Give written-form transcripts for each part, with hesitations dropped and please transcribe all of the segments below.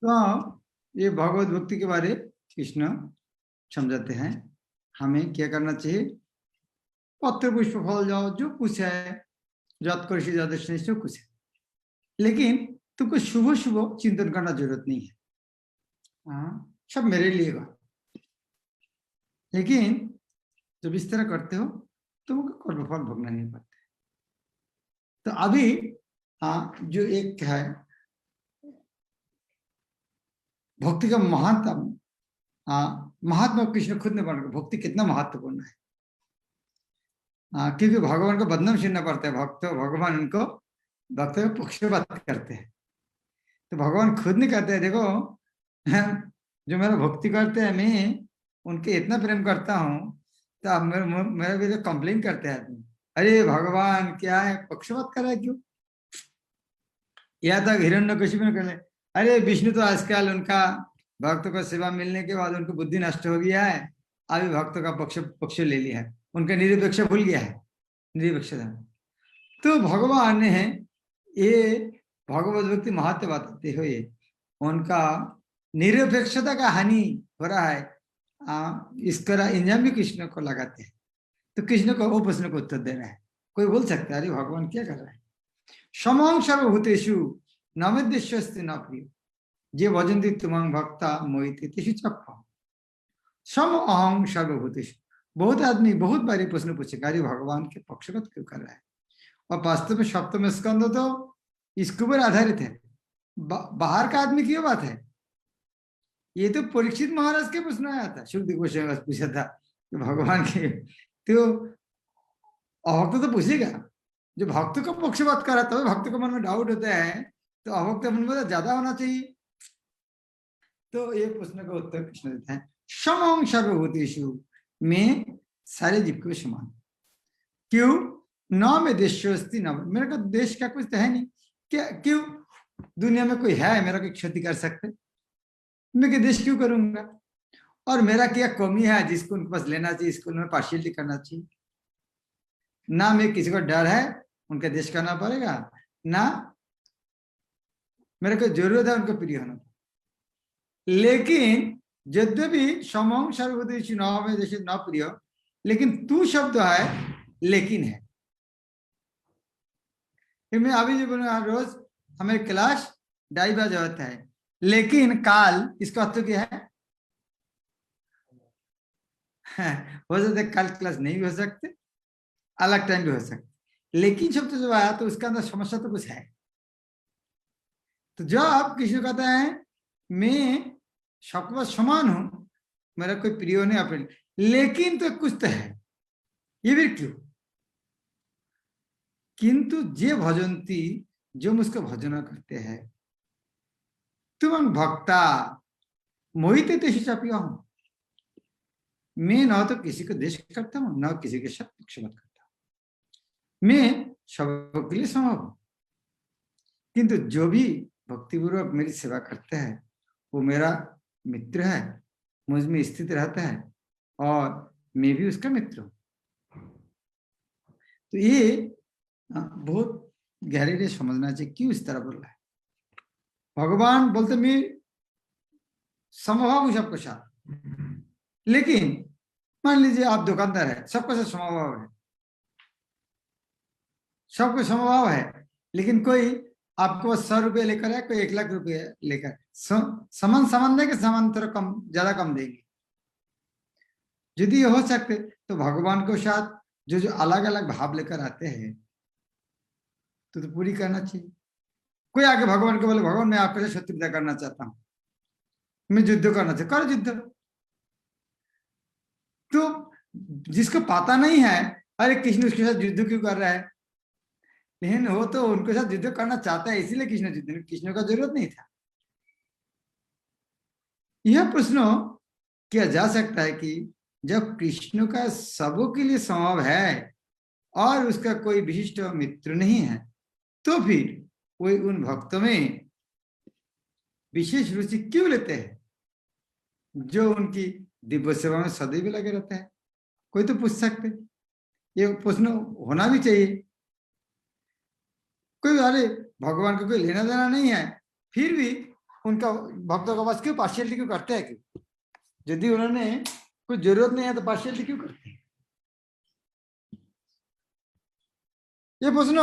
तो ये भगवत भक्ति के बारे कृष्ण समझाते हैं हमें क्या करना चाहिए। पत्र पुष्प फल जाओ, जो कुछ है जत कर जो कुछ है, लेकिन तुमको शुभ शुभ चिंतन करना जरूरत नहीं है। सब मेरे लिए बा। लेकिन जब इस तरह करते हो तुमको कर्मफल भोगना नहीं पड़ता। तो अभी जो एक है भक्ति का महत्व, महात्मा कृष्ण खुद ने बना भक्ति कितना महत्वपूर्ण है। क्योंकि भगवान को बदनाम सुनना पड़ता है, भगवान उनको भक्त को पक्षपात करते हैं। तो भगवान खुद नहीं कहते हैं देखो जो मेरा भक्ति करते हैं मैं उनके इतना प्रेम करता हूँ, तो अब मेरे भी तो कंप्लेन करते हैं आदमी, अरे भगवान क्या है पक्षपात कर रहा है क्यों। या तक हिरण्यकशिपु ने कर ले, अरे विष्णु तो आजकल उनका भक्त को सेवा मिलने के बाद उनको बुद्धि नष्ट हो गया है, अभी भक्त का पक्ष ले लिया है, उनका निरपेक्ष भूल गया है, निरपेक्ष। तो भगवान ने ये भगवत भक्ति महत्व बताते हुए उनका निरपेक्षता का हानि हो रहा है, इसका इंजाम भी कृष्ण को लगाते हैं। तो कृष्ण को वो प्रश्न को उत्तर दे रहा है। कोई बोल सकता है अरे भगवान क्या कर रहा है। समं सर्वभूतेषु नमेद्यस्ति न प्रिय जे भजन्ति तुमं भक्ता मोहिते तेषु चक्र। सम अहं सर्वभूतेषु, बहुत आदमी बहुत बारी प्रश्न पूछेगा अरे भगवान के पक्षपात क्यों कर रहा है। और वास्तव में सप्तम स्कंद तो इसके ऊपर आधारित है। बाहर का आदमी क्यों बात है, ये तो परीक्षित महाराज के प्रश्न आया था, सुखदेव गोस्वामी पूछा था कि भगवान के, तो अभक्त तो पूछेगा, जो भक्त को पक्षपात कर रहा था भक्त को मन में डाउट होता है, तो अभक्त मन में ज्यादा होना चाहिए। तो ये प्रश्न का उत्तर कृष्ण देते हैं, समं सर्वभूतेषु, में सारे जीव को समान। क्यों न में देशोस्ति न, मेरे को देश का कुछ तो है नहीं, क्या क्यों दुनिया में कोई है मेरा कोई क्षति कर सकते, मैं क्या देश क्यों करूंगा। और मेरा क्या कमी है जिसको उनके पास लेना चाहिए, इसको उन्हें पार्शियलिटी करना चाहिए। ना मैं किसी को डर है उनका देश करना पड़ेगा, ना मेरे को जरूरत है उनको प्रिय होना। लेकिन यद्यपि समं सर्वभूतेषु न में देश न प्रिय, लेकिन तू शब्द है लेकिन है। मैं अभी जो बोलूंगा रोज हमें क्लास 2:30 बजे होता है, लेकिन काल इसका अर्थ क्या है हो सकता है कल क्लास नहीं भी हो सकते, अलग टाइम भी हो सकते, लेकिन शब्द जब आया तो उसका अंदर समस्या तो कुछ है। तो जब आप किसी को कहते हैं मैं सबके पास समान हूं, मेरा कोई प्रिय नहीं अपने, लेकिन तो कुछ तो है, ये भी क्यों। किंतु जे भजंती, जो मुझको भजन करते हैं, तुम भक्ता मोहिते तेषु चापि अहम्, मैं न तो किसी को देश करता हूं न किसी के साथ पक्षपात करता हूं, मैं सबके लिए संभव हूं। किंतु जो भी भक्तिपूर्वक मेरी सेवा करते हैं वो मेरा मित्र है, मुझ में स्थित रहता है और मैं भी उसका मित्र हूं। तो ये बहुत गहरे से समझना चाहिए क्यों इस तरह बोल रहा है। भगवान बोलते मैं समभाव हूं सबके साथ, लेकिन मान लीजिए आप दुकानदार है, सबके साथ समभाव है, सबको समभाव है, लेकिन कोई आपको 100 रुपये लेकर है, कोई 1 लाख रुपये लेकर, समान समान देंगे, समांतर कम ज्यादा कम देंगे। यदि ये हो सकते तो भगवान को साथ जो जो अलग अलग भाव लेकर आते हैं तो पूरी करना चाहिए। कोई आके भगवान को बोले भगवान मैं आपके साथ शत्रुता करना चाहता हूं, मैं युद्ध करना चाहता, करो युद्ध। तो जिसको पता नहीं है अरे कृष्ण उसके साथ युद्ध क्यों कर रहा है, लेकिन वो तो उनके साथ युद्ध करना चाहता है इसीलिए कृष्ण का जरूरत नहीं था। यह प्रश्न किया जा सकता है कि जब कृष्ण का सबों के लिए संभव है और उसका कोई विशिष्ट मित्र नहीं है, तो फिर कोई उन भक्तों में विशेष रुचि क्यों लेते हैं जो उनकी दिव्य सेवा में सदैव लगे रहते हैं। कोई तो पूछ सकते, ये प्रश्न होना भी चाहिए। कोई अरे भगवान को कोई लेना देना नहीं है, फिर भी उनका भक्तों का बस क्यों पार्शियलिटी क्यों करते हैं? क्यों? यदि उन्होंने कुछ जरूरत नहीं है तो पार्शियलिटी क्यों करते हैं? ये प्रश्न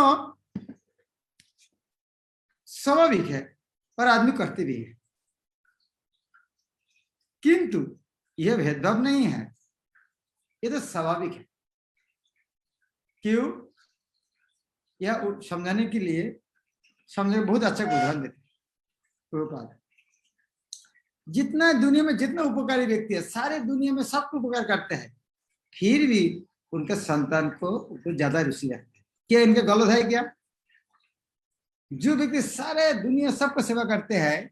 स्वाभाविक है और आदमी करते भी है, किंतु यह भेदभाव नहीं है, ये तो स्वाभाविक है। क्यों? यह समझाने के लिए समझे बहुत अच्छा उदाहरण देते हैं। जितना दुनिया में जितना उपकारी व्यक्ति है, सारे दुनिया में सबको उपकार करते हैं, फिर भी उनके संतान को ज्यादा रुचि रखते हैं। क्या इनका गलत है क्या? जो व्यक्ति सारे दुनिया सबको सेवा करते हैं,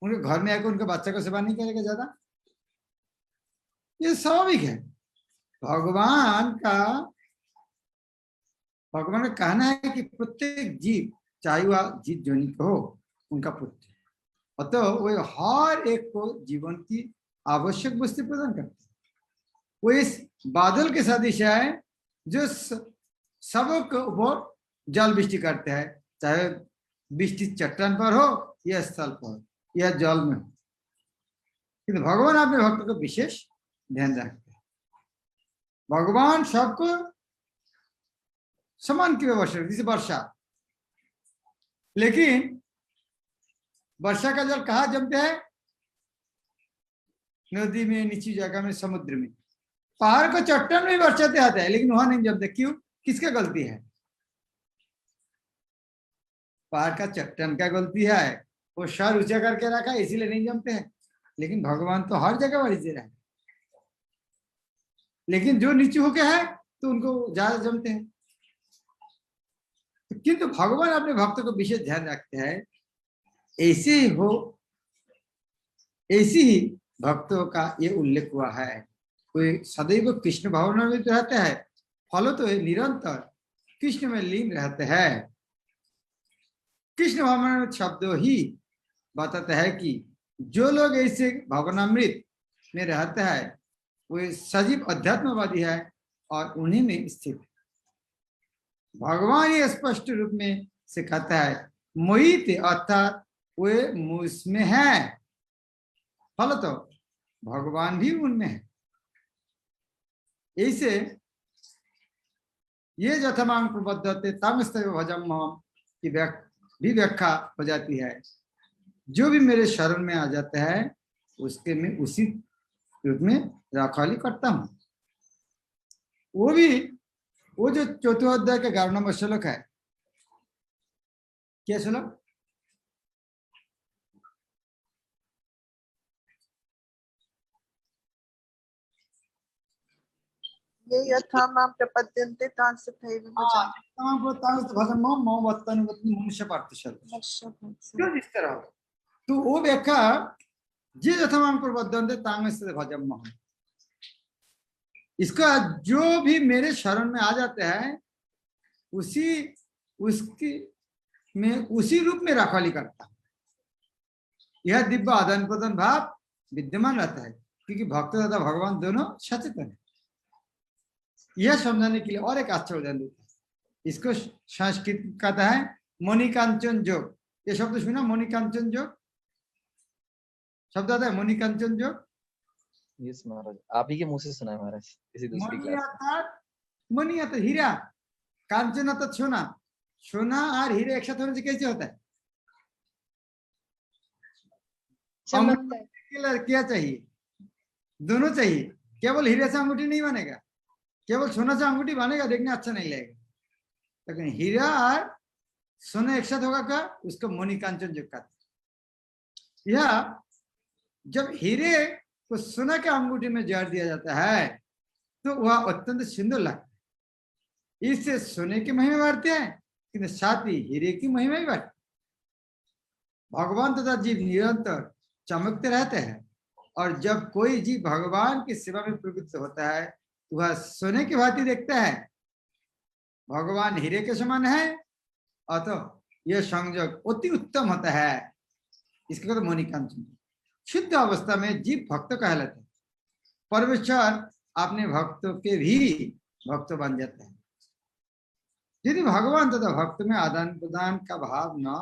उनके घर में आकर उनके बच्चे को सेवा नहीं करेगा ज्यादा? ये स्वाभाविक है। भगवान का कहना है कि प्रत्येक जीव, चाहे वह जीव जोनि को हो, उनका पुत्र, अतः वो हर एक को जीवन की आवश्यक वस्तु प्रदान करते हैं। वो इस बादल के सदृश है जो सबके ऊपर जल वृष्टि करते हैं, चाहे वृष्टि चट्टान पर हो या स्थल पर या जल में हो। किंतु भगवान अपने भक्तों को विशेष ध्यान रखते हैं। भगवान सबको समान की व्यवस्था, जैसे वर्षा, लेकिन वर्षा का जल कहाँ जमते हैं? नदी में, नीची जगह में, समुद्र में। पहाड़ को चट्टान में वर्षाते आते हैं, लेकिन वहां नहीं जमते। क्यों? किसका गलती है? पहाड़ का चट्टान का गलती है, वो सर ऊंचा करके रखा है इसीलिए नहीं जमते हैं। लेकिन भगवान तो हर जगह वही दे रहा है, लेकिन जो नीचे होके है तो उनको ज्यादा जमते हैं। किंतु भगवान अपने भक्तों को विशेष ध्यान रखते हैं। ऐसे ही हो, ऐसी ही भक्तों का ये उल्लेख हुआ है। कोई सदैव कृष्ण भावना में रहता है, फलो तो निरंतर कृष्ण में लीन रहते हैं। कृष्ण भावना शब्द ही बताता है कि जो लोग ऐसे भावनामृत में रहते हैं वे सजीव अध्यात्मवादी है और उन्हीं में स्थित है। भगवान ये स्पष्ट रूप में से कहता है, मोहित, अर्थात वे मुझमें है, फल तो भगवान भी उनमें है। ऐसे ये जथमांग प्रबद्धते तमस्तव भजम की भी व्याख्या हो जाती है। जो भी मेरे शरण में आ जाता है उसके मैं उसी रूप में रखवाली करता हूं। वो जो चौथे अध्याय के 11 नंबर श्लोक है, क्या श्लोक? ये यथा मां प्रपद्यन्ते तांस्तथैव क्यों इस तरह? तो वो व्याख्या जे यथा मां प्रपद्यन्ते तांस्तथैव भजम, इसका जो भी मेरे शरण में आ जाते हैं उसकी मैं उसी रूप में रखवाली करता हूं। यह दिव्य आदान प्रदान भाव विद्यमान रहता है, क्योंकि भक्त तथा भगवान दोनों सचेतन है। यह समझाने के लिए और एक अच्छा उदाहरण देता है। इसको संस्कृत कहता है मणिकांचन योग। ये शब्द सुना? मणिकांचन योग शब्द आता है, मणिकांचन योग। यस महाराज, आप ही के मुंह से सुना है महाराज किसी दूसरी क्लास में। मणि आता हीरा, कांचन आता सोना। सोना और हीरे एक साथ होने से कैसे होता है? क्या चाहिए? दोनों चाहिए। केवल हीरे से अंगूठी नहीं बनेगा, केवल सोना से अंगूठी बनेगा, देखने अच्छा नहीं लगेगा। लेकिन हीरा और सोना एक साथ होगा क्या? उसको मणिकांचन जो कहते हैं। यह जब हीरे को सोना के अंगूठी में जड़ दिया जाता है तो वह अत्यंत सुंदर लगता है। इससे सोने की महिमा बढ़ती है, किंतु साथ ही हीरे की महिमा भी बढ़ती है। भगवान तथा जीव निरंतर चमकते रहते हैं, और जब कोई जीव भगवान की सेवा में प्रवृत्त होता है तो वह सोने की भांति देखता है। भगवान हीरे के समान है, अतः यह संयोग अति उत्तम होता है। इसके कहते मणिकांचन। शुद्ध अवस्था में जीव भक्त कहलाते हैं। परमेश्वर अपने भक्तों के भी भक्त बन जाते हैं। यदि भगवान तथा भक्त में आदान प्रदान का भाव न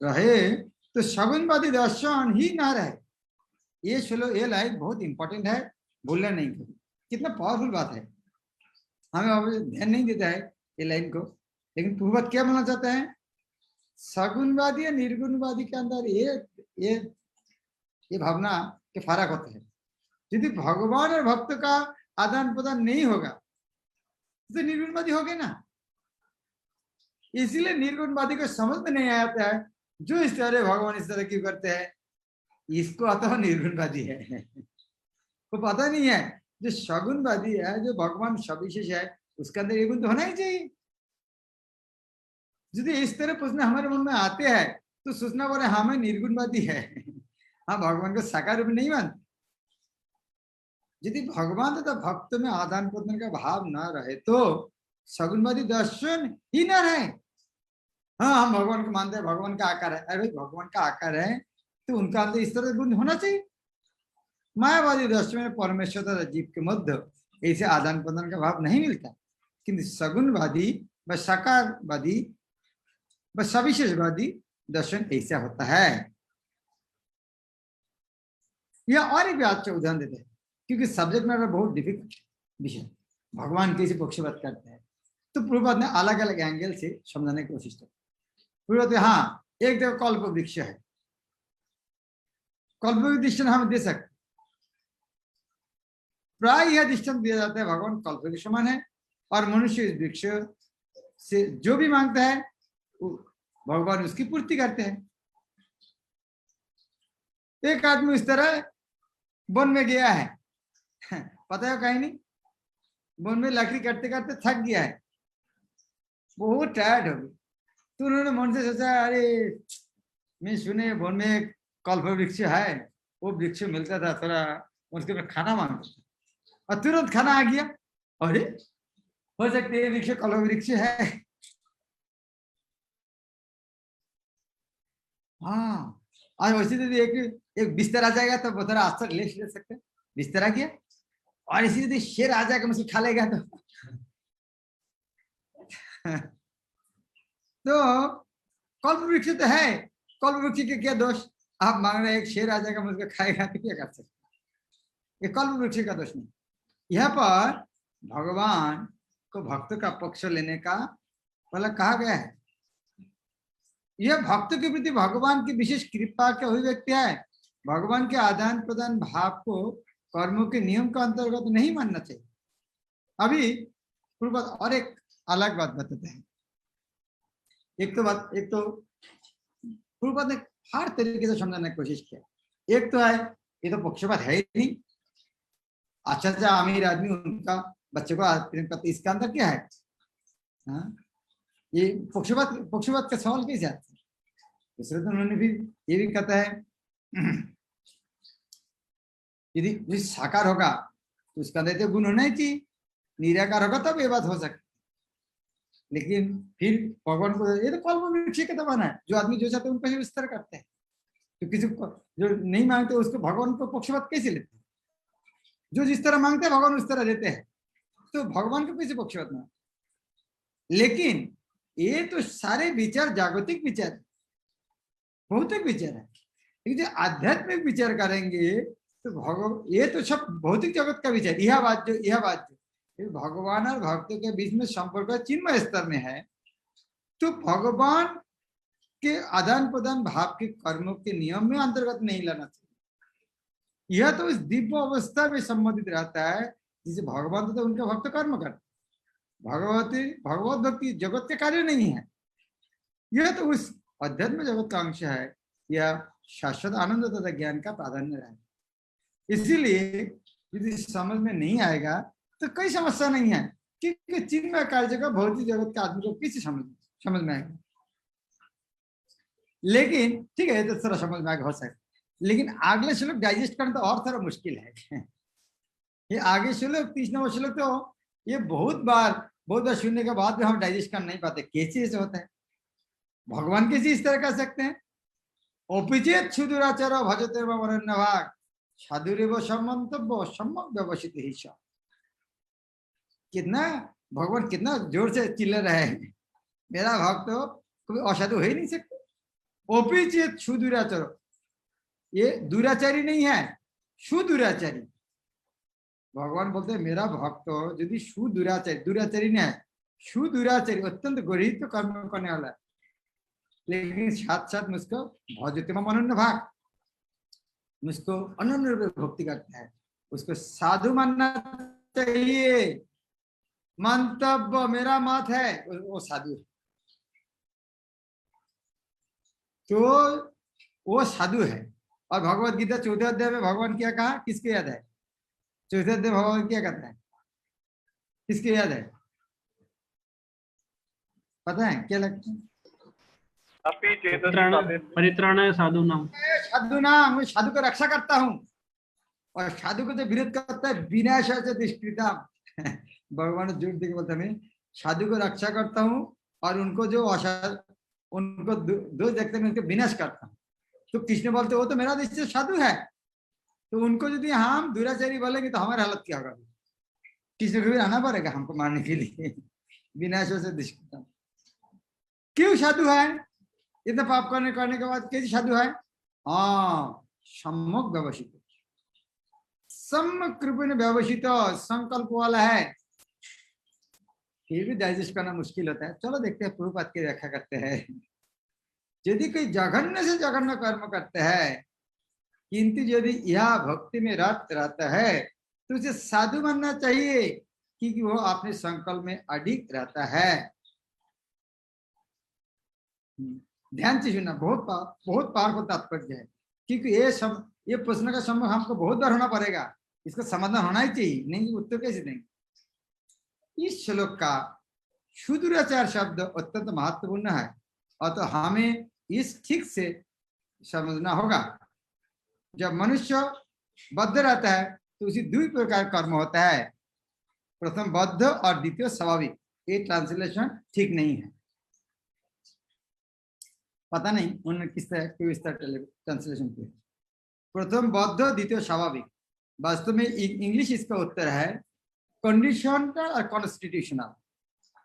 रहे तो सगुणवादी दर्शन ही न रहे। ये लाइन बहुत इंपॉर्टेंट है, भूलना नहीं कभी। कितना पावरफुल बात है, हमें ध्यान नहीं देता है ये लाइन को। लेकिन पूर्वत क्या बोलना चाहते हैं, सगुणवादी या निर्गुणवादी के अंदर ये भावना के फर्क होते हैं। यदि भगवान और भक्त का आदान प्रदान नहीं होगा तो निर्गुणवादी हो गए ना। इसीलिए निर्गुणवादी को समझ में नहीं आता है, जो इस तरह भगवान इस तरह क्यों करते हैं, इसको आता है निर्गुणवादी है। वो पता नहीं है जो सगुणवादी है, जो भगवान सविशेष है, उसके अंदर ये गुण तो होना ही चाहिए। यदि इस तरह प्रश्न हमारे मन में आते हैं तो सोचना पड़े हमें निर्गुणवादी है, हम भगवान को साकार रूप नहीं मानते। यदि भगवान तथा भक्त में आदान प्रदान का भाव न रहे तो सगुणवादी दर्शन ही न रहे। हाँ, हम भगवान को मानते हैं, भगवान का आकार है। अरे भगवान का आकार है तो उनका अंदर इस तरह गुण होना चाहिए। मायावादी दर्शन में परमेश्वर तथा जीव के मध्य ऐसे आदान प्रदान का भाव नहीं मिलता, किंतु सगुणवादी व साकारवादी व सविशेषवादी दर्शन ऐसा होता है। यह और एक बात से उदाहरण देते हैं, क्योंकि सब्जेक्ट मैटर बहुत डिफिकल्ट विषय, भगवान कैसे पक्षपात करते हैं। तो पूर्वपाद ने अलग अलग एंगल से समझाने की कोशिश की। पूर्वपाद हाँ, एक जगह कल्प वृक्ष है, कल्प वृक्ष हम दे सकते, प्राय यह दृष्टांत दिया जाता है भगवान कल्प के समान है, और मनुष्य इस वृक्ष से जो भी मांगता है भगवान उसकी पूर्ति करते हैं। एक आदमी इस तरह वन में गया है, पता है कहीं नहीं, वन में लकड़ी काटते काटते थक गया है, बहुत टायर्ड हो गई। तो उन्होंने मन से सोचा, अरे मैं सुने वन में एक कल्प वृक्ष है, वो वृक्ष मिलता था, थोड़ा उसके में खाना मांगता था, और तुरंत खाना आ गया। अरे हो सकते है वृक्ष कल्प वृक्ष है। हाँ, और वैसे यदि एक बिस्तर आ जाएगा तो थोड़ा आस्था ले सकते हैं, बिस्तर आ गया। और इसी यदि शेर आ जाएगा मुझे खा लेगा तो कल्प वृक्ष तो है, कल्प वृक्ष के क्या दोष, आप मांग रहे हैं एक शेर आ जाएगा मुझे खाएगा तो क्या कर सकते, ये कल्प वृक्ष का दोष नहीं। यहाँ पर भगवान को भक्त का पक्ष लेने का पहले कहा गया है। यह भक्त के प्रति भगवान की विशेष कृपा के अभिव्यक्ति है। भगवान के आदान प्रदान भाव को कर्मों के नियम का अंतर्गत नहीं मानना चाहिए। अभी पूर्व और एक अलग बात बताते हैं। एक तो पूर्व ने हर तरीके से समझाने की कोशिश किया। एक तो है ये तो पक्षपात है ही नहीं, अच्छा अमीर आदमी उनका बच्चे को प्रेम करते, इसका अंदर क्या है? हाँ? ये पक्षपात का सवाल कैसे आता है? दूसरे तो उन्होंने भी ये भी कहता है यदि साकार होगा तो उसका अंदर तो गुण होना ही चाहिए, निराकार होगा तब ये बात हो सकती। लेकिन फिर भगवान को ये तो कल्प वृक्ष का दबाना है, जो आदमी जो चाहते हैं उनको इस तरह करते हैं। तो किसी को जो नहीं मांगते उसको भगवान को पक्षपात कैसे लेते हैं? जो जिस तरह मांगते हैं भगवान उस तरह देते हैं, तो भगवान को कैसे पक्षपात ना? लेकिन ये तो सारे विचार जागतिक विचार है, भौतिक विचार है। लेकिन जो आध्यात्मिक विचार करेंगे तो भगवान, ये तो सब भौतिक जगत का विचार। यह बात जो भगवान और भक्तों के बीच में संपर्क चिन्मय स्तर में है, तो भगवान के आदान प्रदान भाव के कर्मों के नियम में अंतर्गत नहीं लाना चाहिए। यह तो इस दिव्य अवस्था में संबंधित रहता है जिसे भगवान तो उनके भक्त कर्म करते, भगवत भक्ति जगत के कार्य नहीं है। यह तो उस अध्यात्म जगत का अंश है। यह शाश्वत आनंद तथा ज्ञान का प्राधान्य है। इसीलिए यदि समझ में नहीं आएगा तो कोई समस्या नहीं है, क्योंकि चिन्मय कार्य का भौतिक जगत का आदमी को किसी समझ में आएगा। लेकिन ठीक है, तो थोड़ा समझ में आएगा हो सकता, लेकिन अगले श्लोक डाइजेस्ट करना तो और थोड़ा मुश्किल है। ये आगे श्लोक 30 नंबर श्लोक तो ये बहुत बार सुनने के बाद भी हम डाइजेस्ट कर नहीं पाते, कैसे ऐसे होता है? भगवान कैसे इस तरह कर सकते हैं? अपिचेत सुदुराचार भजते भाग साधुरेव सम्मंतव्य सम्यक व्यवसित ही। कितना भगवान कितना जोर से चिल्ला रहे हैं, मेरा भक्त तो कभी असाधु हो ही नहीं सकते। ओपी चेत सुदुराचार, ये दुराचारी नहीं है, सुदुराचारी। भगवान बोलते हैं मेरा भक्त यदि सुदुराचारी, दुराचारी नहीं है, सुदुराचारी, अत्यंत गरीब तो कर्म करने वाला है, लेकिन साथ साथ मुझको भजते मम अनन्य भाग, मुझको अनन्य रूप में भक्ति करता है, उसको साधु मानना चाहिए। मंतव्य मेरा मत है वो साधु है, तो वो साधु है। और भगवत गीता 14 अध्याय में भगवान क्या कहा, किसके याद है? 14 अध्याय भगवान क्या कहता है, किसके याद है? पता है क्या लगता है? परित्राणाय साधु नाम, साधु नाम, मैं साधु को रक्षा करता हूँ, और साधु को जो विरोध करता है विनाशाय च दुष्कृताम। भगवान जोर देके बोलते हैं मैं साधु को रक्षा करता हूँ और उनको जो उनको दोष देखते हैं उनके विनाश करता हूँ। तो कृष्ण बोलते वो तो मेरा निश्चय साधु है, तो उनको यदि हम दुराचारी बोलेंगे तो हमारी हालत क्या होगा? कृष्ण को भी आना पड़ेगा हमको मारने के लिए। विनाशों से दुष्कृताम, क्यों साधु है? इतना पाप करने के बाद कैसे साधु है? हाँ, सम्यक व्यवसित, सम्यक रूप में व्यवसित, संकल्प वाला है। ये भी डाइजेस्ट करना मुश्किल होता है। चलो देखते हैं प्रभुपाद की व्याख्या करते हैं। यदि कोई जघन्य से जघन्य कर्म करते हैं किंतु यदि यह भक्ति में रत रहता है तो उसे साधु मानना चाहिए, क्योंकि वो अपने संकल्प में अडिग रहता है। ध्यान से सुनना, बहुत पावरफुल तात्पर्य है, क्योंकि ये प्रश्न का संभव हमको बहुत बार होना पड़ेगा, इसका समाधान होना ही चाहिए, नहीं उत्तर कैसे देंगे? इस श्लोक का सुदुराचार शब्द अत्यंत महत्वपूर्ण है, और तो हमें इस ठीक से समझना होगा। जब मनुष्य बद्ध रहता है तो उसी दो प्रकार कर्म होता है, प्रथम बद्ध और द्वितीय स्वाभाविक। ये ट्रांसलेशन ठीक नहीं है, पता नहीं उन्होंने किस तरह क्यों इस तरह ट्रांसलेशन किया। प्रथम बद्ध, द्वितीय स्वाभाविक। वास्तव में इंग्लिश इसका उत्तर है कंडीशनल और कॉन्स्टिट्यूशनल।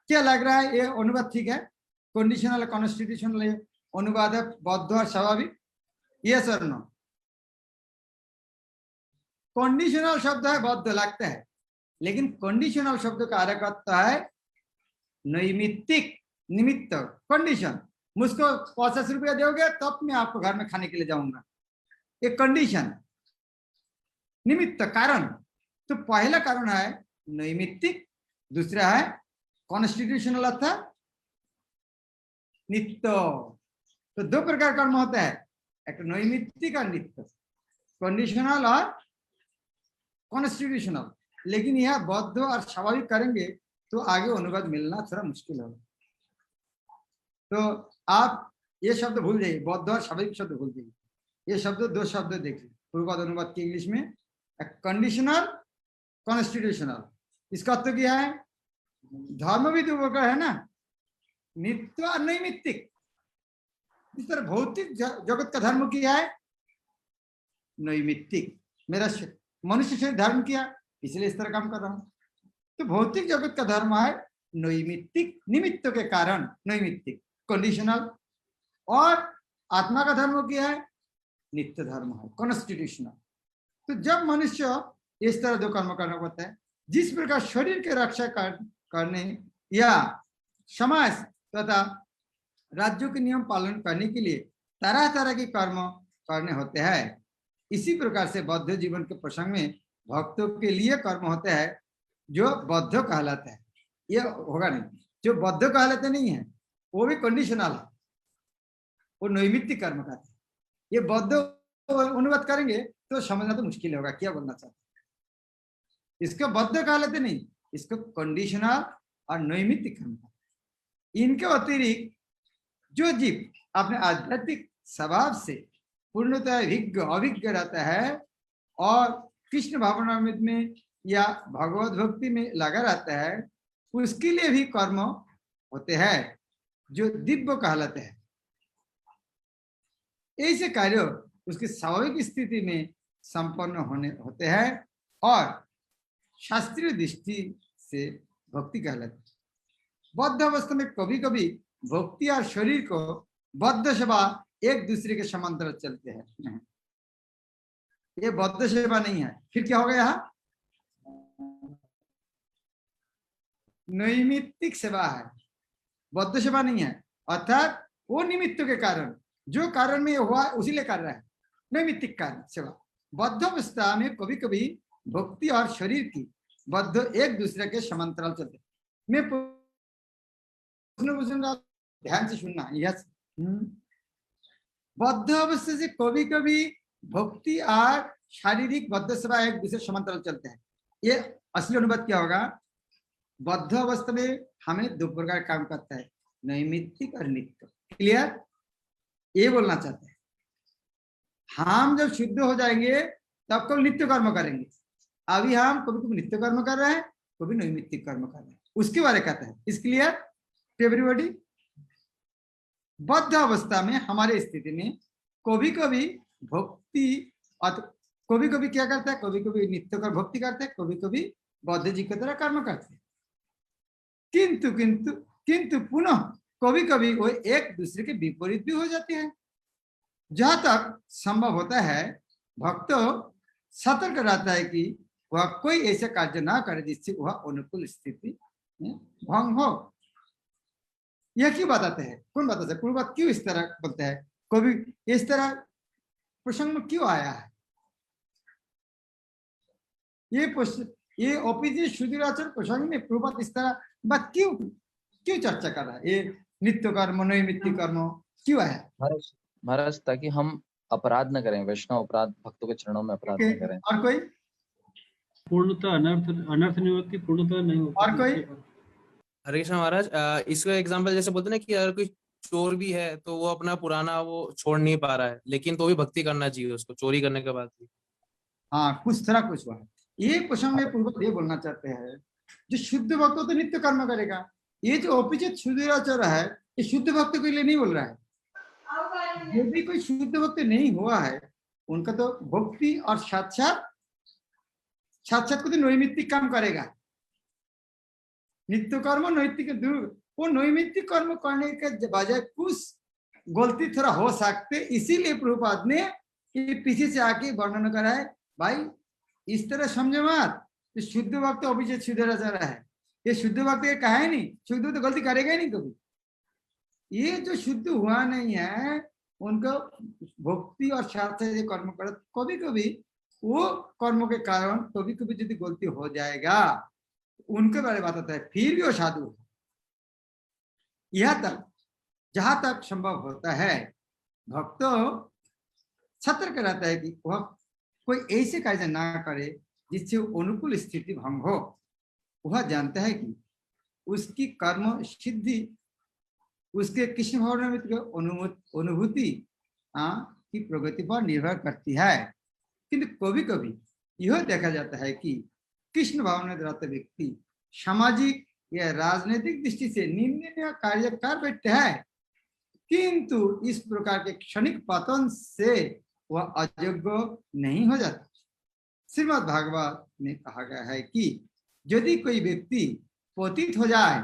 क्या लग रहा है ये अनुवाद ठीक है? कंडीशनल कॉन्स्टिट्यूशनल अनुवाद है बद्ध और स्वाभाविक, यस और नो? कंडीशनल शब्द है बद्ध लगता है, लेकिन कंडीशनल शब्द का अर्थ होता है नैमित्तिक, निमित्त, कंडीशन। मुझको 50 रुपया दोगे तब मैं आपको घर में खाने के लिए जाऊंगा, एक कंडीशन, निमित्त, कारण। तो पहला कारण है नैमित्तिक, दूसरा है कॉन्स्टिट्यूशनल अर्थात नित्य। तो दो प्रकार कर्म होता है, एक नैमित्तिक और नित्य, कंडीशनल और कॉन्स्टिट्यूशनल। लेकिन यह बद्ध और स्वाभाविक करेंगे तो आगे अनुवाद मिलना थोड़ा मुश्किल होगा। तो आप ये शब्द भूल जाइए, बद्ध और स्वाभाविक शब्द भूल जाइए। ये शब्द दो शब्द देखिए पूर्वपद अनुवाद की इंग्लिश में, कंडीशनल, कॉन्स्टिट्यूशनल। इसका अर्थ क्या है? धर्म भी दो प्रकार है ना, नित्य और नैमित्तिक। इस तरह भौतिक जगत का धर्म क्या है? नैमित्तिक। मेरा मनुष्य शरीर धर्म किया इसलिए इस तरह काम कर रहा हूं। तो भौतिक जगत का धर्म है नैमित्तिक, निमित्त के कारण नैमित्तिक, कंडीशनल। और आत्मा का धर्म क्या है? नित्य धर्म है, कॉन्स्टिट्यूशनल। तो जब मनुष्य इस तरह दो कर्म करना पड़ता है, जिस प्रकार शरीर के रक्षा करने या समाज तथा राज्यों के नियम पालन करने के लिए तरह तरह के कर्म करने होते हैं, इसी प्रकार से बौद्ध जीवन के प्रसंग में भक्तों के लिए कर्म होते हैं जो बौद्ध कहलाते हैं। ये होगा नहीं, जो बौद्ध कहलाते नहीं है वो भी कंडीशनल है, वो नैमित्तिक कर्म करते हैं। ये बौद्ध अनुवाद करेंगे तो समझना तो मुश्किल होगा क्या बोलना चाहते हैं। इसको बौद्ध कहलाते नहीं, इसको कंडीशनल और नैमित्तिक कर्म। इनके अतिरिक्त जो जीव अपने आध्यात्मिक स्वभाव से पूर्णतः अभिज्ञ रहता है और कृष्ण भावनामृत में या भगवत भक्ति में लगा रहता है, उसके लिए भी कर्म होते हैं जो दिव्य कहलाते हैं। ऐसे कार्य उसकी स्वाभाविक स्थिति में संपन्न होते हैं और शास्त्रीय दृष्टि से भक्ति कहलाते हैं। बद्ध अवस्था में कभी कभी भक्ति और शरीर को बद्ध सेवा एक दूसरे के समांतर चलते हैं। ये बौद्ध सेवा नहीं है। फिर क्या हो गया यहाँ? नैमित्तिक सेवा है, बौद्ध सेवा नहीं है। अर्थात वो निमित्त के कारण, जो कारण में हुआ उसी लिए कर रहा है, नैमित्तिक कारण सेवा। बौद्ध अवस्था में कभी कभी भक्ति और शरीर की बौद्ध एक दूसरे के समांतराल चलते। मैं पूछूंगा, ध्यान से सुनना। यस, बौद्ध अवस्था से कभी कभी भक्ति और शारीरिक बौद्ध सेवा एक दूसरे समांतराल चलते हैं। ये असली अनुवाद क्या होगा? बौद्ध अवस्था में हमें दो प्रकार काम करता है, नैमित्तिक और नित्य। क्लियर? ये बोलना चाहते हैं। हम जब शुद्ध हो जाएंगे तब कब नित्य कर्म करेंगे। अभी हम कभी कभी नित्य कर्म कर रहे हैं, कभी नैमित्तिक कर्म कर रहे हैं, उसके बारे में कहते हैं। इस क्लियर टू एवरीबॉडी? बौद्ध अवस्था में हमारे स्थिति में कभी कभी भक्ति, और कभी कभी क्या करता है, कभी कभी नित्य कर भक्ति करते हैं, कभी कभी बौद्ध जी की तरह कर्म करते हैं। किंतु किंतु किंतु पुनः कभी कभी वो एक दूसरे के विपरीत भी हो जाते हैं। जहां तक संभव होता है भक्त सतर्क रहता है कि वह कोई ऐसे कार्य ना करे जिससे वह अनुकूल स्थिति भंग हो। यह क्यों बताते हैं? कौन बताता है? पूर्व बात क्यों इस तरह बोलते हैं? कभी इस तरह प्रसंग में क्यों आया है? ये ओपीजी सुधीराचर प्रसंग में पूर्व इस तरह बात क्यों चर्चा कर रहा है? ये नित्य कर्म नैमित्तिक कर्म क्यों आया? महाराज ताकि हम अपराध न करें, वैष्णव अपराध, भक्तों के चरणों में अपराध न करें। और कोई? पूर्णतः अनर्थ निवृत्ति पूर्णतः नहीं होती। और कोई? हरे कृष्ण महाराज, इसका एग्जांपल जैसे बोलते ना कि अगर कोई चोर भी है तो वो अपना पुराना वो छोड़ नहीं पा रहा है, लेकिन तो भी भक्ति करना चाहिए उसको चोरी करने के बाद भी। हाँ, कुछ तरह कुछ हुआ है। ये प्रसंग में पूर्व ये बोलना चाहते हैं, जो शुद्ध भक्त तो नित्य कर्म करेगा। ये जो अपिचित सुधीराचार्य है, ये शुद्ध भक्त के लिए नहीं बोल रहा है। यदि कोई शुद्ध भक्त नहीं हुआ है, उनका तो भक्ति और साक्षात को तो नैमित्तिक काम करेगा। नित्य कर्म नैतिक दूर, वो नैमित्तिक कर्म करने के बजाय कुछ गलती थोड़ा हो सकते, इसीलिए प्रभुपाद ने ये पीछे से आके वर्णन करा है। भाई इस तरह समझे मत, शुद्ध भक्त अभिषेक सुधीराचार्य है, ये शुद्ध भक्त ये कहा है नहीं, शुद्ध तो गलती करेगा ही नहीं कभी। ये जो शुद्ध हुआ नहीं है, उनको भक्ति और साथ से कर्म कर, कभी कभी वो कर्मों के कारण कभी कभी यदि गलती हो जाएगा, उनके बारे में बताता है, फिर भी वो साधु है। यह तक जहां तक संभव होता है भक्त सतर्क रहता है कि वह कोई ऐसे कार्य ना करे जिससे अनुकूल स्थिति भंग हो। वह जानता है कि उसकी कर्म सिद्धि उसके कृष्ण भावनामृत की अनुभूति की प्रगति पर निर्भर करती है। किंतु कभी कभी यह देखा जाता है कि कृष्ण भावना रहते व्यक्ति सामाजिक या राजनीतिक दृष्टि से निंदनीय कार्य कर बैठते हैं, किंतु इस प्रकार के क्षणिक पतन से वह अयोग्य नहीं हो जाता। श्रीमद् भागवत में कहा गया है कि यदि कोई व्यक्ति पतित हो जाए,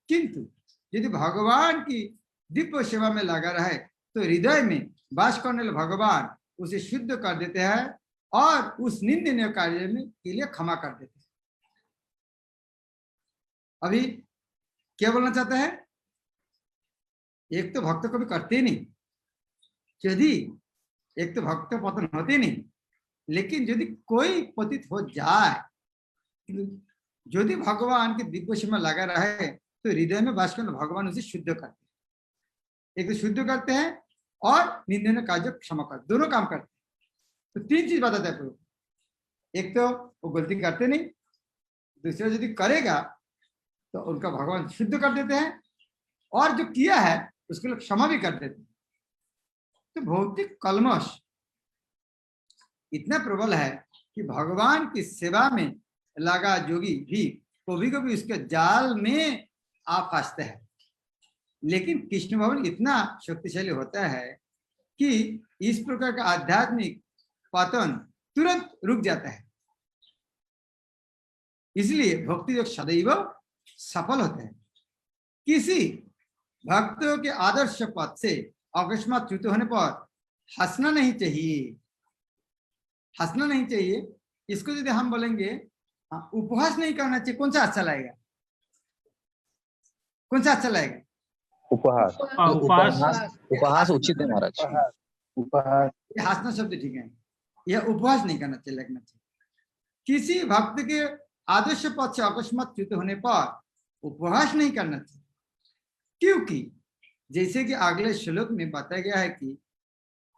किंतु यदि भगवान की दिव्य सेवा में लगा रहे, तो हृदय में वास करने वाले भगवान उसे शुद्ध कर देते हैं और उस निंदनीय कार्य में के लिए क्षमा कर देते हैं। अभी क्या बोलना चाहता है? एक तो भक्त कभी करते नहीं, यदि एक तो भक्त पतन होते नहीं, लेकिन यदि कोई पतित हो जाए, यदि भगवान के दिव्य सेवा लगा रहे, तो हृदय में वास करने भगवान उसे शुद्ध करते हैं। एक तो शुद्ध करते हैं और निंदनीय कार्य क्षमा करते, दोनों काम करते हैं। तो तीन चीज बताता है प्रभु। एक तो वो गलती करते नहीं, दूसरा यदि करेगा तो उनका भगवान शुद्ध कर देते हैं, और जो किया है उसके लिए क्षमा भी कर देते हैं। तो भौतिक कलमश इतना प्रबल है कि भगवान की सेवा में लगा योगी भी कभी कभी उसके जाल में आ फंसते हैं। लेकिन कृष्ण भवन इतना शक्तिशाली होता है कि इस प्रकार का आध्यात्मिक पतन तुरंत रुक जाता है। इसलिए भक्ति योग सदैव सफल होते हैं। किसी भक्तों के आदर्श पथ से अकस्मात च्युत होने पर हंसना नहीं चाहिए, हंसना नहीं चाहिए। इसको यदि हम बोलेंगे उपहास नहीं करना चाहिए, कौन सा अच्छा लगेगा? कौन सा अच्छा लगेगा? उपहास उपहास उचित है महाराज। उपहास ये हंसना शब्द ठीक है, यह उपहास नहीं करना चाहिए, लगना चाहिए। किसी भक्त के आदर्श पद से अकस्मात च्युत होने पर उपहास नहीं करना चाहिए, क्योंकि जैसे कि अगले श्लोक में बताया गया है कि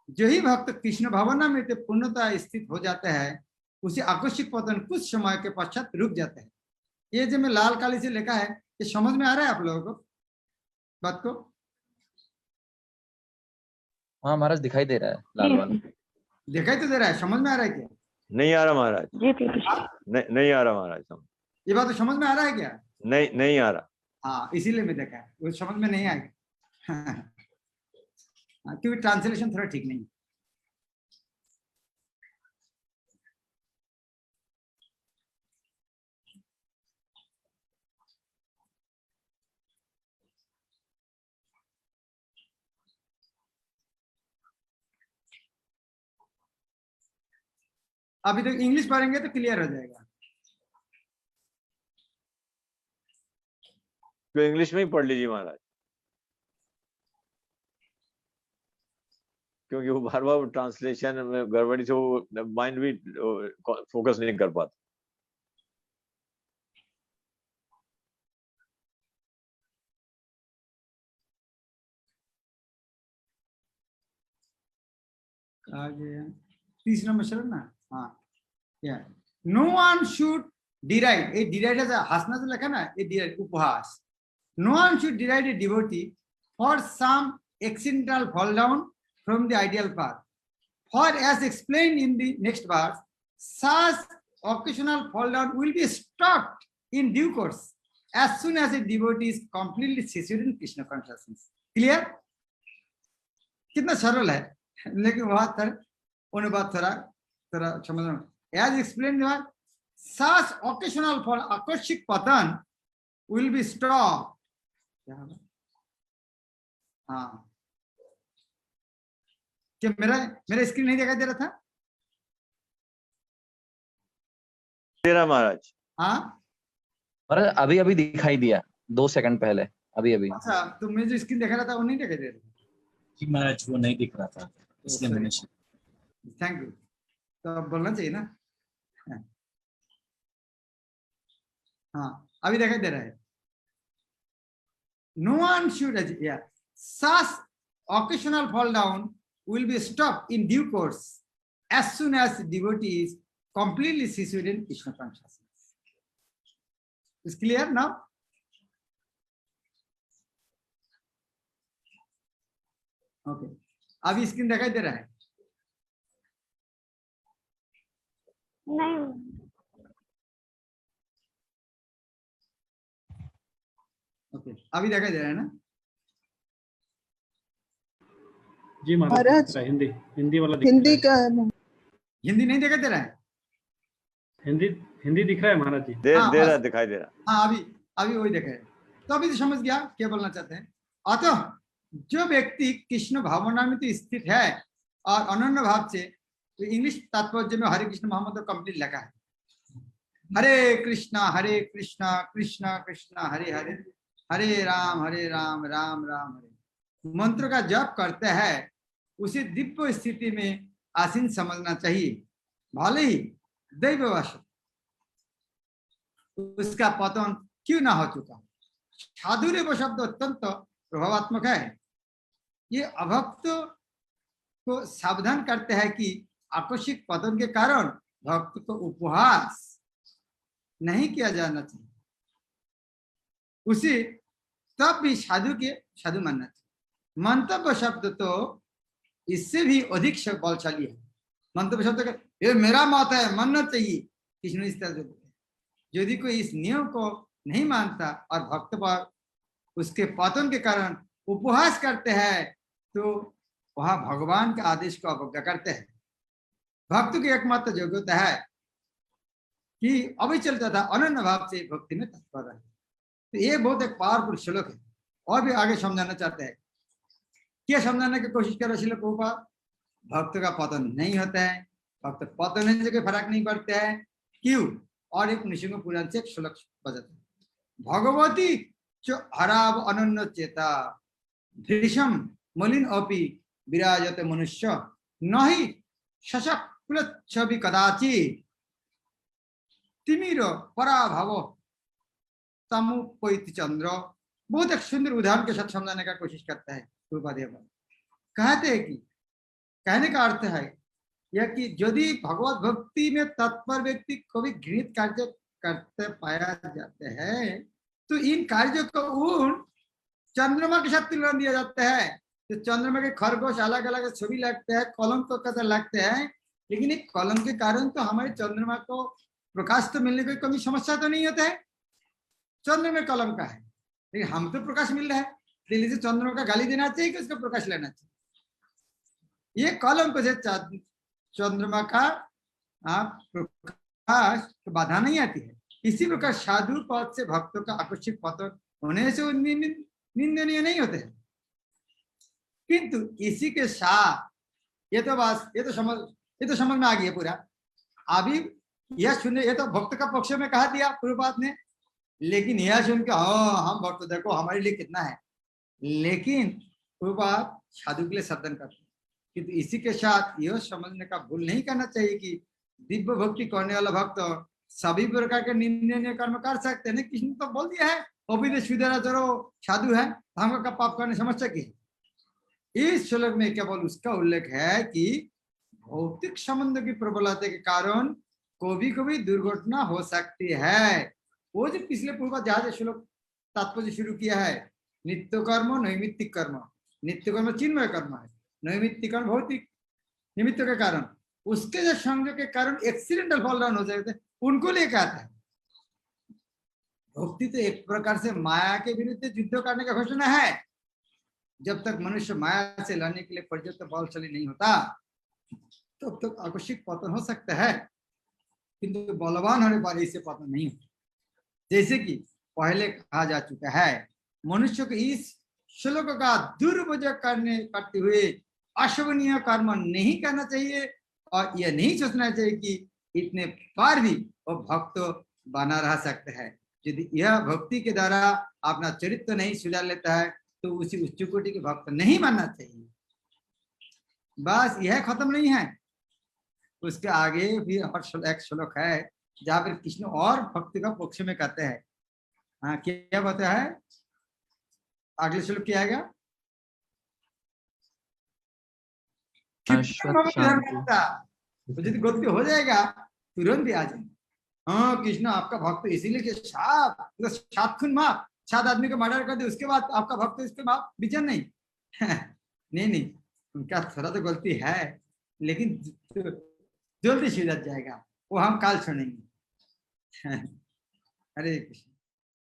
जो ही भक्त कृष्ण भावनामृत पूर्णता स्थित हो जाता है, उसे आकस्मिक पतन कुछ समय के पश्चात रुक जाता है। ये जो मैं लाल काली से लिखा है, ये समझ में आ रहा है आप लोगों को बात को? हाँ महाराज दिखाई दे रहा है लाल वाला। दिखाई तो दे रहा है, समझ में आ रहा है क्या? नहीं आ रहा महाराज, जी प्रभु। नहीं आ रहा महाराज, ये बात तो समझ में आ रहा है क्या? नहीं आ रहा। हाँ, इसीलिए मैं देखा है, वो समझ में नहीं आएगा। क्योंकि ट्रांसलेशन थोड़ा ठीक नहीं है। अभी तक इंग्लिश पढ़ेंगे तो क्लियर हो जाएगा। तो इंग्लिश में ही पढ़ लीजिए महाराज, क्योंकि वो बार बार ट्रांसलेशन में गड़बड़ी से वो माइंड भी फोकस नहीं कर पाता। आगे 30 नंबर चलो ना। हाँ, या नो वन शुड डिराइड, ये डिराइड है हंसना तो लिखा ना, ये डिराइड उपहास। No one should deride a devotee for some accidental fall down from the ideal path, for as explained in the next verse, such occasional fall down will be stopped in due course as soon as a devotee is completely situated in Krishna consciousness. Clear? कितना सरल है, लेकिन वहां तक उन्हें बात थोड़ा समझना। As explained, such occasional fall, आकस्मिक पतन will be stopped. हाँ, क्या मेरा स्क्रीन नहीं दिखाई दे रहा था? दे रहा महाराज। हाँ महाराज अभी अभी दिखाई दिया 2 सेकंड पहले, अभी अभी। अच्छा, तो मैं जो स्क्रीन दिखा रहा था वो नहीं दिखाई दे रहा था? जी महाराज वो नहीं दिख रहा था, इसलिए मैंने थैंक यू। तो अब बोलना चाहिए ना। हाँ, अभी दिखाई दे रहा है। नो वन शुड, या such occasional fall down will be stopped in due course as soon as the devotee is completely situated in Krishna consciousness. Is clear now? Okay. अभी स्क्रीन दिखाई दे रहा है? नहीं। ओके, अभी दिखाई दे रहा है ना? जी महाराज हिंदी वाला दिख हिंदी रहा है। का हिंदी नहीं दिखाई दे रहा है? हिंदी दिख रहा है महाराज जी। दे रहा, दिखाई दे रहा। हाँ, अभी वही देखा है। तो अभी तो समझ गया क्या बोलना चाहते हैं। अतः जो व्यक्ति कृष्ण भावना में तो स्थित है और अनन्य भाव से, तो इंग्लिश तात्पर्य में हरे कृष्ण मोहम्मद तो कंप्लीट लगा है। हरे कृष्णा कृष्णा कृष्णा हरे हरे, हरे राम राम राम हरे। मंत्र का जप करते हैं, उसे दिव्य स्थिति में आसीन समझना चाहिए, भले ही दैववश उसका पतन क्यों ना हो चुका। साधुरेव शब्द अत्यंत प्रभावात्मक है। ये अभक्त को सावधान करते हैं कि आकस्मिक पतन के कारण भक्त को उपहास नहीं किया जाना चाहिए, उसे तब भी साधु मानना चाहिए। मंतव्य शब्द तो इससे भी अधिक बलशाली है। मंतव्य शब्द का ये मेरा मत है, मानना चाहिए, कृष्ण इस तरह से बोलते हैं। यदि कोई इस नियम को नहीं मानता और भक्त पर उसके पतन के कारण उपहास करते हैं, तो वह भगवान के आदेश को अवज्ञा करते हैं। भक्त की एकमात्र योग्यता है कि अविचल तथा अनन्य भाव से भक्ति में तत्पर रहे। तो ये बहुत एक पावरफुल श्लोक है। और भी आगे समझाना चाहते हैं क्या समझाने की कोशिश कर रहे श्रील प्रभुपाद? भक्त का पतन नहीं होता है, भक्त पतन होने से कोई फर्क नहीं पड़ता है। क्यों? और एक नृसिंह पुराण से एक श्लोक बजाते हैं, भगवती जो हराव अनन्य चेता भीषम मलिन अपि विराजते मनुष्य नहीं शशकुल छवि कदाचित तिमिर पराभव तमुपैति चंद्र। बहुत एक सुंदर उदाहरण के साथ समझाने का कोशिश करता है प्रभुपाद। कहते हैं कि कहने का अर्थ है यह कि यदि भगवत भक्ति में तत्पर व्यक्ति को भी घृणित कार्य करते पाया जाते हैं तो इन कार्यों को उन चंद्रमा के साथ तुलना दिया जाता है। तो चंद्रमा के खरगोश अलग अलग छवि लगते हैं, कलम को कदर लगते हैं, लेकिन एक कलम के कारण तो हमारे चंद्रमा को प्रकाश तो मिलने की कमी समस्या तो नहीं होता है। चंद्रमा में कलम का है, लेकिन हम तो प्रकाश मिल रहा है, दिल्ली से चंद्रमा का गाली देना चाहिए कि उसका प्रकाश लेना चाहिए? ये कलम को से चंद्रमा का प्रकाश तो बाधा नहीं आती है। इसी प्रकार साधु पद से भक्तों का आकर्षित पतन होने से निंदनीय नहीं होते हैं, किंतु इसी के साथ ये तो समझ में आ गया पूरा। अभी यह सुनने, ये तो भक्त का पक्ष में कहा दिया प्रभुपाद ने, लेकिन यह सुन के हम भक्त देखो हमारे लिए कितना है, लेकिन प्रभुपाद साधु के लिए साधन करते हैं। किंतु इसी के साथ यह समझने का भूल नहीं करना चाहिए कि दिव्य भक्ति करने वाला भक्त सभी प्रकार के निंदनीय कर्म कर सकते हैं। किसी ने तो बोल दिया है अभी सुधरा चलो साधु है, हम का पाप करने समस्या की है। इस श्लोक में केवल उसका उल्लेख है कि भौतिक संबंध की प्रबलता के कारण कभी कभी दुर्घटना हो सकती है। वो जो पिछले पूर्व जहां श्लोक तात्पर्य शुरू किया है, नित्य कर्म नैमित्तिक कर्म, नित्य कर्म चिन्मय कर्म है, नैमित्तिक कर्म भौतिक निमित्त के कारण, उसके जो संयोग के कारण एक्सीडेंटल फॉल डाउन हो जाते हैं, उनको लेकर आता है। भक्ति तो एक प्रकार से माया के विरुद्ध युद्ध करने का घोषणा है। जब तक मनुष्य माया से लड़ने के लिए पर्याप्त बलशाली नहीं होता तब तक आकस्मिक पतन हो सकता है, किंतु बलवान होने पर इससे पतन नहीं होता। जैसे कि पहले कहा जा चुका है, मनुष्य को इस श्लोक का दुरुपयोग करते हुए अशोभनीय कर्म नहीं करना चाहिए और यह नहीं सोचना चाहिए कि इतने पार भी वो भक्त बना रह सकता है। यदि यह भक्ति के द्वारा अपना चरित्र नहीं सुधार लेता है तो उसी उच्च कोटि के भक्त नहीं बनना चाहिए। बस यह खत्म नहीं है, उसके आगे भी और एक श्लोक है जहां पर कृष्ण और भक्ति का पक्ष में कहते हैं। हाँ, क्या बताया है? अगले श्लोक क्या आएगा? यदि गलती हो जाएगा तुरंत भी आ जाएगा। हाँ कृष्ण आपका भक्त इसीलिए कि सात खून माफ, 7 आदमी को मर्डर कर दे, उसके बाद आपका भक्त इसके माफ विजन नहीं नहीं, उनका थोड़ा तो गलती है लेकिन जल्दी सुधर जाएगा, वो हम काल छोड़ेंगे। हरे कृष्ण।